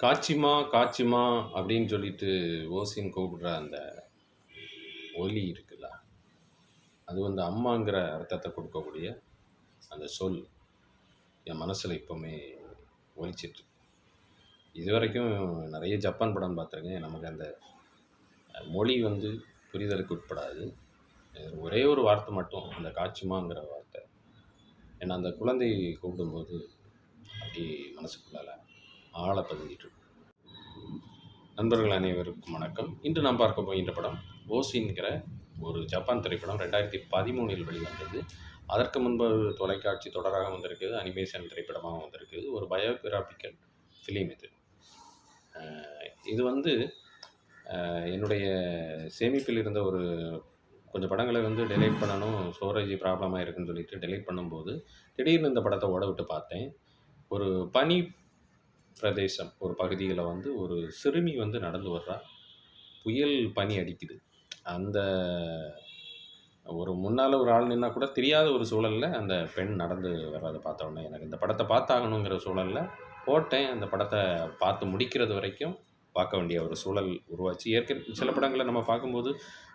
காச்சிமா, காச்சிமா அப்படின்னு சொல்லிட்டு ஓசின்னு கூப்பிடுற அந்த ஒலி இருக்குல்ல, அது வந்து அம்மாங்கிற அர்த்தத்தை கொடுக்கக்கூடிய அந்த சொல் என் மனசில் இப்போவுமே ஒலிச்சிட்டு. இதுவரைக்கும் நிறைய ஜப்பான் படம் பார்த்துருக்கேன். நமக்கு அந்த மொழி வந்து புரிதலுக்கு உட்படாது. ஒரே ஒரு வார்த்தை மட்டும், அந்த காச்சிமாங்கிற வார்த்தை. ஏன்னா அந்த குழந்தை கூப்பிடும்போது அப்படி மனசுக்குள்ளால ஆழ பதிஞ்சிட்டு இருக்கும். நண்பர்கள் அனைவருக்கும் வணக்கம். இன்று நாம் பார்க்க போகின்ற படம் ஓசின்கிற ஒரு ஜப்பான் திரைப்படம். 2013 வெளிவந்தது. அதற்கு முன்பு தொலைக்காட்சி தொடராக வந்திருக்குது, அனிமேஷன் திரைப்படமாக வந்திருக்குது. ஒரு பயோகிராபிக்கல் ஃபிலிம் இது. இது வந்து என்னுடைய சேமிப்பில் இருந்த ஒரு கொஞ்சம் படங்களை வந்து டெலீட் பண்ணணும், ஸ்டோரேஜ் ப்ராப்ளமாக இருக்குன்னு சொல்லிட்டு டெலீட் பண்ணும்போது திடீர்னு இந்த படத்தை ஓட விட்டு பார்த்தேன். ஒரு பனி பிரதேசம், ஒரு பகுதியில் வந்து ஒரு சிறுமி வந்து நடந்து வர்றா. புயல் பனி அடிக்குது. அந்த ஒரு முன்னால் ஒரு ஆள் நின்னா கூட தெரியாத ஒரு சூழலில் அந்த பெண் நடந்து வர்றதை பார்த்த உடனே எனக்கு இந்த படத்தை பார்த்தாகணுங்கிற சூழலில் போட்டேன். அந்த படத்தை பார்த்து முடிக்கிறது வரைக்கும் பார்க்க வேண்டிய ஒரு சூழல் உருவாச்சு. ஏற்கனவே சில படங்களை நம்ம பார்க்கும்போது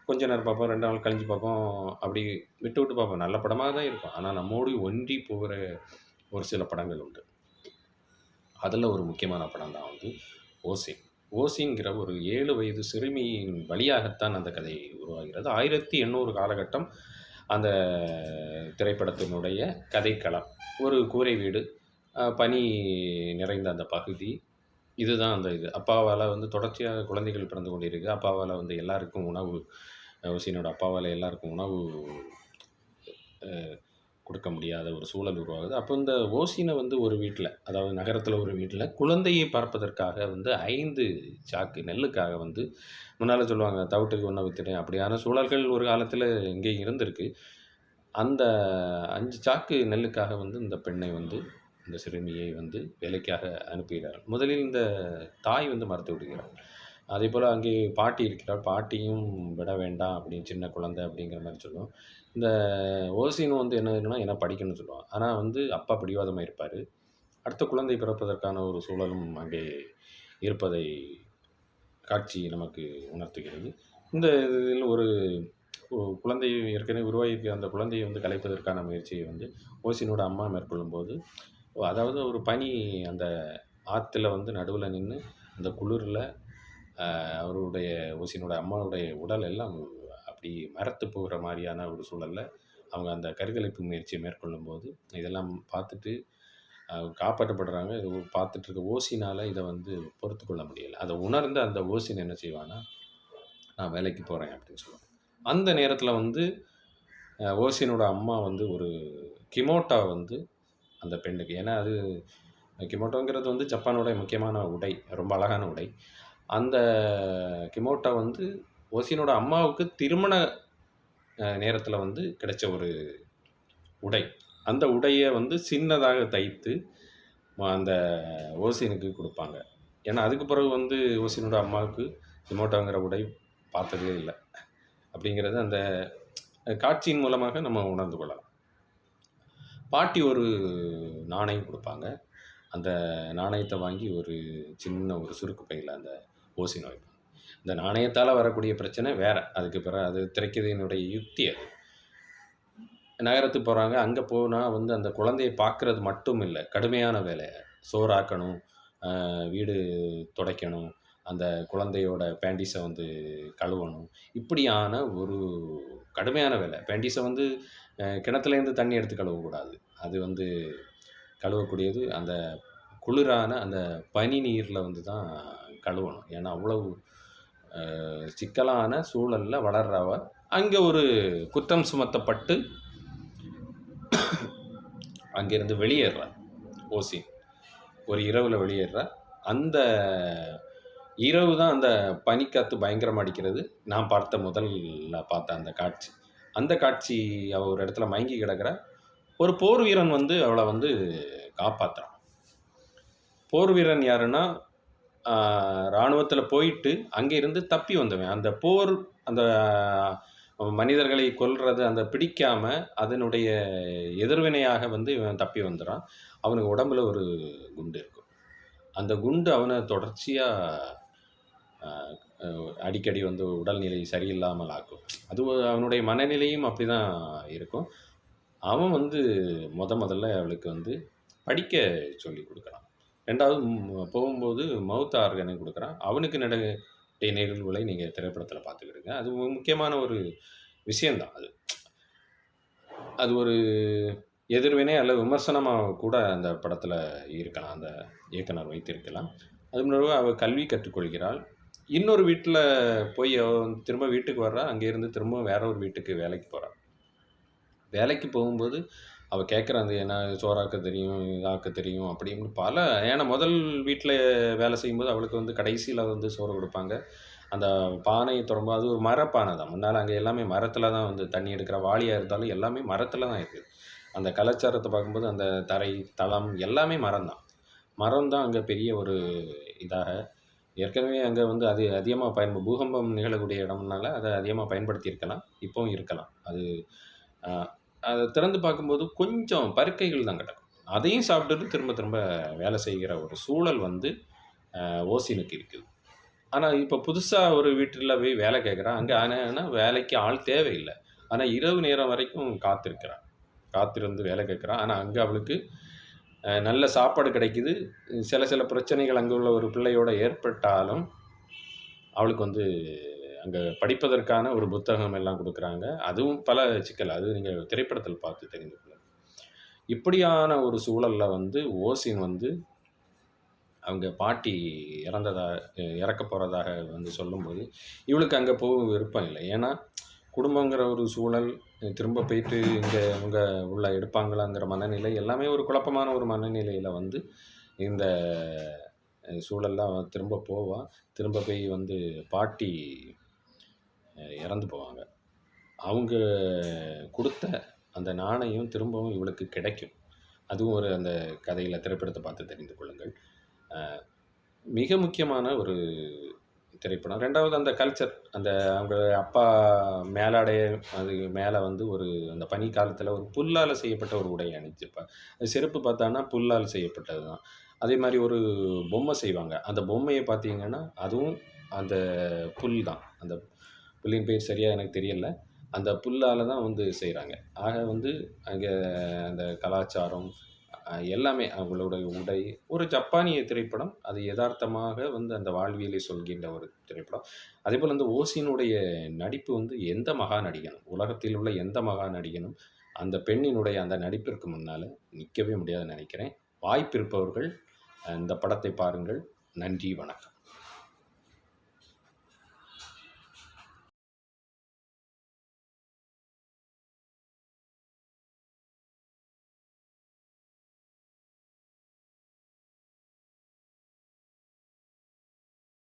கொஞ்ச நேரம் பார்ப்போம், 2 நாள் கழிஞ்சு பார்ப்போம், அப்படி விட்டு விட்டு பார்ப்போம். நல்ல படமாக தான் இருக்கும். ஆனால் நம்மோடு ஒன்றி போகிற ஒரு சில படங்கள் உண்டு. அதில் ஒரு முக்கியமான படம் தான் வந்து ஓசின். ஓசின்கிற ஒரு 7 வயது சிறுமியின் வழியாகத்தான் அந்த கதை உருவாகிறது. 1800 காலகட்டம் அந்த திரைப்படத்தினுடைய கதைக்களம். ஒரு கூரை வீடு, பனி நிறைந்த அந்த பகுதி. இதுதான் அந்த இது. அப்பாவால் வந்து தொடர்ச்சியாக குழந்தைகள் பிறந்து கொண்டிருக்கு. அப்பாவால் வந்து எல்லாருக்கும் உணவு, ஓசினோட அப்பாவால் எல்லாருக்கும் உணவு கொடுக்க முடியாத ஒரு சூழல் உருவாகுது. அப்போ இந்த ஓசினை வந்து ஒரு வீட்டில், அதாவது நகரத்தில் ஒரு வீட்டில் குழந்தையை பார்ப்பதற்காக வந்து 5 சாக்கு நெல்லுக்காக வந்து, முன்னால் சொல்லுவாங்க தவிட்டுக்கு ஒன்றை வித்துட்டேன், அப்படியான சூழல்கள் ஒரு காலத்தில் இங்கேயும் இருந்திருக்கு. அந்த 5 சாக்கு நெல்லுக்காக வந்து இந்த பெண்ணை வந்து, இந்த சிறுமியை வந்து வேலைக்காக அனுப்புகிறார். முதலில் இந்த தாய் வந்து மறுத்து விடுகிறார். அதே போல் அங்கே பாட்டி இருக்கிறார். பாட்டியும் விட வேண்டாம் அப்படின்னு, சின்ன குழந்தை அப்படிங்கிற மாதிரி சொல்லுவோம். இந்த ஓசின்னு வந்து என்ன என்ன படிக்கணும்னு சொல்லுவான். ஆனால் வந்து அப்பா பிடிவாதமாக இருப்பார். அடுத்த குழந்தை பிறப்பதற்கான ஒரு சூழலும் அங்கே இருப்பதை காட்சி நமக்கு உணர்த்துகிறது. இந்த இதில் ஒரு குழந்தை ஏற்கனவே உருவாகியிருக்க அந்த குழந்தையை வந்து கலைப்பதற்கான முயற்சியை வந்து ஓசினோட அம்மா மேற்கொள்ளும்போது, அதாவது ஒரு பனி அந்த ஆற்றுல வந்து நடுவில் நின்று அந்த குளிரில் அவருடைய ஓசினோட அம்மாவுடைய உடல் எல்லாம் அப்படி மரத்து போகிற மாதிரியான ஒரு சூழலில் அவங்க அந்த கருக்கலைப்பு முயற்சியை மேற்கொள்ளும்போது இதெல்லாம் பார்த்துட்டு காப்பாற்றப்படுறாங்க. இது பார்த்துட்டு இருக்க ஓசினால் இதை வந்து பொறுத்து கொள்ள முடியலை. அதை உணர்ந்து அந்த ஓசின் என்ன செய்வான்னா, நான் வேலைக்கு போகிறேன் அப்படின்னு சொல்லுவாங்க. அந்த நேரத்தில் வந்து ஓசினோட அம்மா வந்து ஒரு கிமோட்டா வந்து அந்த பெண்ணுக்கு, ஏன்னா அது கிமோட்டோங்கிறது வந்து ஜப்பானோட முக்கியமான உடை, ரொம்ப அழகான உடை. அந்த கிமோட்டா வந்து ஓசினோட அம்மாவுக்கு திருமண நேரத்தில் வந்து கிடைச்ச ஒரு உடை. அந்த உடையை வந்து சின்னதாக தைத்து அந்த ஓசினுக்கு கொடுப்பாங்க. ஏன்னா அதுக்கு பிறகு வந்து ஓசினோட அம்மாவுக்கு கிமோட்டோங்கிற உடை பார்த்ததே இல்லை அப்படிங்கிறது அந்த காட்சியின் மூலமாக நம்ம உணர்ந்து கொள்ளலாம். பாட்டி ஒரு நாணயம் கொடுப்பாங்க. அந்த நாணயத்தை வாங்கி ஒரு சின்ன ஒரு சுருக்கு பையில் அந்த ஓசினை வைப்பாங்க. இந்த நாணயத்தால் வரக்கூடிய பிரச்சனை வேறு. அதுக்கு பிறகு அது திரைக்கதையினுடைய யுக்தி. அது நகரத்துக்கு போகிறாங்க. அங்கே போனால் வந்து அந்த குழந்தையை பார்க்குறது மட்டும் இல்லை, கடுமையான வேலை. சோறாக்கணும், வீடு துடைக்கணும், அந்த குழந்தையோட பேண்டிஸை வந்து கழுவணும். இப்படியான ஒரு கடுமையான வேலை. பேண்டிஸை வந்து கிணத்துலேருந்து தண்ணி எடுத்து கழுவக்கூடாது. அது வந்து கழுவக்கூடியது அந்த குளிரான அந்த பனி நீரில் வந்து தான் கழுவணும். ஏன்னா அவ்வளவு சிக்கலான சூழலில் வளர்றவ அங்கே ஒரு குற்றம் சுமத்தப்பட்டு அங்கேருந்து வெளியேறார் ஓசி. ஒரு இரவில் வெளியேறார். அந்த இரவு தான் அந்த பனிக்காற்று பயங்கரமாக அடிக்கிறது. நான் முதல்ல பார்த்த அந்த காட்சி. அந்த காட்சி அவள் ஒரு இடத்துல மயங்கி கிடக்கிற ஒரு போர் வீரன் வந்து அவளை வந்து காப்பாற்றுறான். போர் வீரன் யாருன்னா, இராணுவத்தில் போயிட்டு அங்கே இருந்து தப்பி வந்தவன். அந்த போர், அந்த மனிதர்களை கொல்றது அந்த பிடிக்காமல் அதனுடைய எதிர்வினையாக வந்து இவன் தப்பி வந்துடான். அவனுக்கு உடம்புல ஒரு குண்டு இருக்கும். அந்த குண்டு அவன தொடர்ச்சியா அ அ அடிக்கடி வந்து உடல்நிலை சரியில்லாமல் ஆக்கும். அது அவனுடைய மனநிலையும் அப்படிதான் இருக்கும். அவன் வந்து முதல்ல அவளுக்கு வந்து படிக்க சொல்லிக் குடுக்குறான். 2வது போகும்போது மவுத் ஆர்கன குடுக்குறான். அவனுக்கு நடந்த நிகழ்வுகளை நீங்க திரைப்படத்தில பார்த்துக்கிடுங்க. அது முக்கியமான ஒரு விஷயம் தான் அது. அது ஒரு எதிர்வினை அல்லது விமர்சனமா கூட அந்த படத்துல இருக்கலாம். அந்த இயக்குனர் வைத்திருக்கலாம். அது மூலமா அவ கல்வி கற்றுக்கொள்கிறாள். இன்னொரு வீட்ல போய் அவ திரும்ப வீட்டுக்கு வர்றா. அங்க இருந்து திரும்பவும் வேற ஒரு வீட்டுக்கு வேலைக்கு போறா. வேலைக்கு போகும்போது அவ கேட்குறா, "அது என்ன சோறாக்க தெரியும், இதாக்க தெரியும்" அப்படின்னு பல ஏன்னா முதல் வீட்ல வேலை செய்யும்போது அவளுக்கு வந்து கடைசியில வந்து சோறு குடுப்பாங்க. அந்த பானைய தொறக்கும்போது அது ஒரு மரப்பானை தான். முன்னால அங்க எல்லாமே மரத்தில தான் வந்து தண்ணி எடுக்கிற வாளியா இருந்தாலும் எல்லாமே மரத்தில தான் இருக்குது. அந்த கலாச்சாரத்த பார்க்கும்போது அந்த தரை, தளம் எல்லாமே மரம் தான். மரம் தான் அங்க பெரிய ஒரு இதாக ஏற்கனவே அங்க வந்து அது அதிகமா பூகம்பம் நிகழக்கூடிய இடம்னால அத அதிகமா பயன்படுத்தியிருக்கலாம். இப்பவும் இருக்கலாம். அது அ அத திறந்து பார்க்கும்போது கொஞ்சம் பருக்கைகள் தான் கிடக்கும். அதையும் சாப்பிட்டுட்டு திரும்ப திரும்ப வேலை செய்கிற ஒரு சூழல் வந்து ஓசினுக்கு இருக்குது. ஆனா, இப்ப புதுசா ஒரு வீட்டில போய் வேலை கேட்கிறா. அங்க ஆனா வேலைக்கு ஆள் தேவையில்ல. ஆனா, இரவு நேரம் வரைக்கும் காத்திருக்கிறா. காத்திருந்து வேலை கேட்கிறா. ஆனா, அங்க அவளுக்கு நல்ல சாப்பாடு கிடைக்குது. சில சில பிரச்சனைகள் அங்க உள்ள ஒரு பிள்ளையோட ஏற்பட்டாலும், அவளுக்கு வந்து அங்க படிப்பதற்கான ஒரு புத்தகம் எல்லாம் குடுக்குறாங்க. அதுவும் பல சிக்கல். அது நீங்க திரைப்படத்தில் பார்த்து தெரிந்து கொள்ளுங்க. இப்படியான ஒரு சூழல்ல வந்து ஓசின் வந்து அவங்க பாட்டி இறந்ததா இறக்கப் போறதாக வந்து சொல்லும்போது, இவளுக்கு அங்க போக விருப்பம் இல்ல. ஏன்னா, குடும்பங்கிற ஒரு சூழல், திரும்ப போயிட்டு இங்க இவங்க உள்ள எடுப்பாங்களாங்கிற மனநிலை, எல்லாமே ஒரு குழப்பமான ஒரு மனநிலையில வந்து இந்த சூழல்ல அவ திரும்ப போவா. திரும்ப போய் வந்து பாட்டி இறந்து போவாங்க. அவங்க குடுத்த அந்த நாணயம் திரும்பவும் இவளுக்கு கிடைக்கும். அதுவும் ஒரு அந்த கதையில திரைப்படத்த பார்த்து தெரிந்து கொள்ளுங்கள். அ மிக முக்கியமான ஒரு திரைப்படம். 2வது அந்த கல்ச்சர். அந்த அவங்க அப்பா மேலாடைய அது மேல வந்து ஒரு அந்த பனி காலத்தில ஒரு புல்லால செய்யப்பட்ட ஒரு உடை அணிஞ்சிருப்பா. செருப்பு பார்த்தான்னா, புல்லால் செய்யப்பட்டது தான். அதேமாரி ஒரு பொம்மை செய்வாங்க. அந்த பொம்மைய பார்த்தீங்கன்னா, அதுவும் அந்த புல் தான். அந்த புல்லின் பேர் சரியா எனக்கு தெரியல. அந்த புல்லால தான் வந்து செய்றாங்க. ஆக வந்து அங்க அந்த கலாச்சாரம் எல்லாமே அவங்களுடைய உடை, ஒரு ஜப்பானிய திரைப்படம். அது எதார்த்தமாக வந்து அந்த வாழ்வியலை சொல்கின்ற ஒரு திரைப்படம். அதேபோல இந்த ஓசியினுடைய நடிப்பு வந்து எந்த மகா நடிகனும், உலகத்தில் உள்ள எந்த மகா நடிகனும் அந்த பெண்ணினுடைய அந்த நடிப்பிற்கு முன்னால நிக்கவே முடியாதுன்னு நெனைக்கிறேன். வாய்ப்பு இருப்பவர்கள் இந்த படத்தை பாருங்கள். நன்றி, வணக்கம்.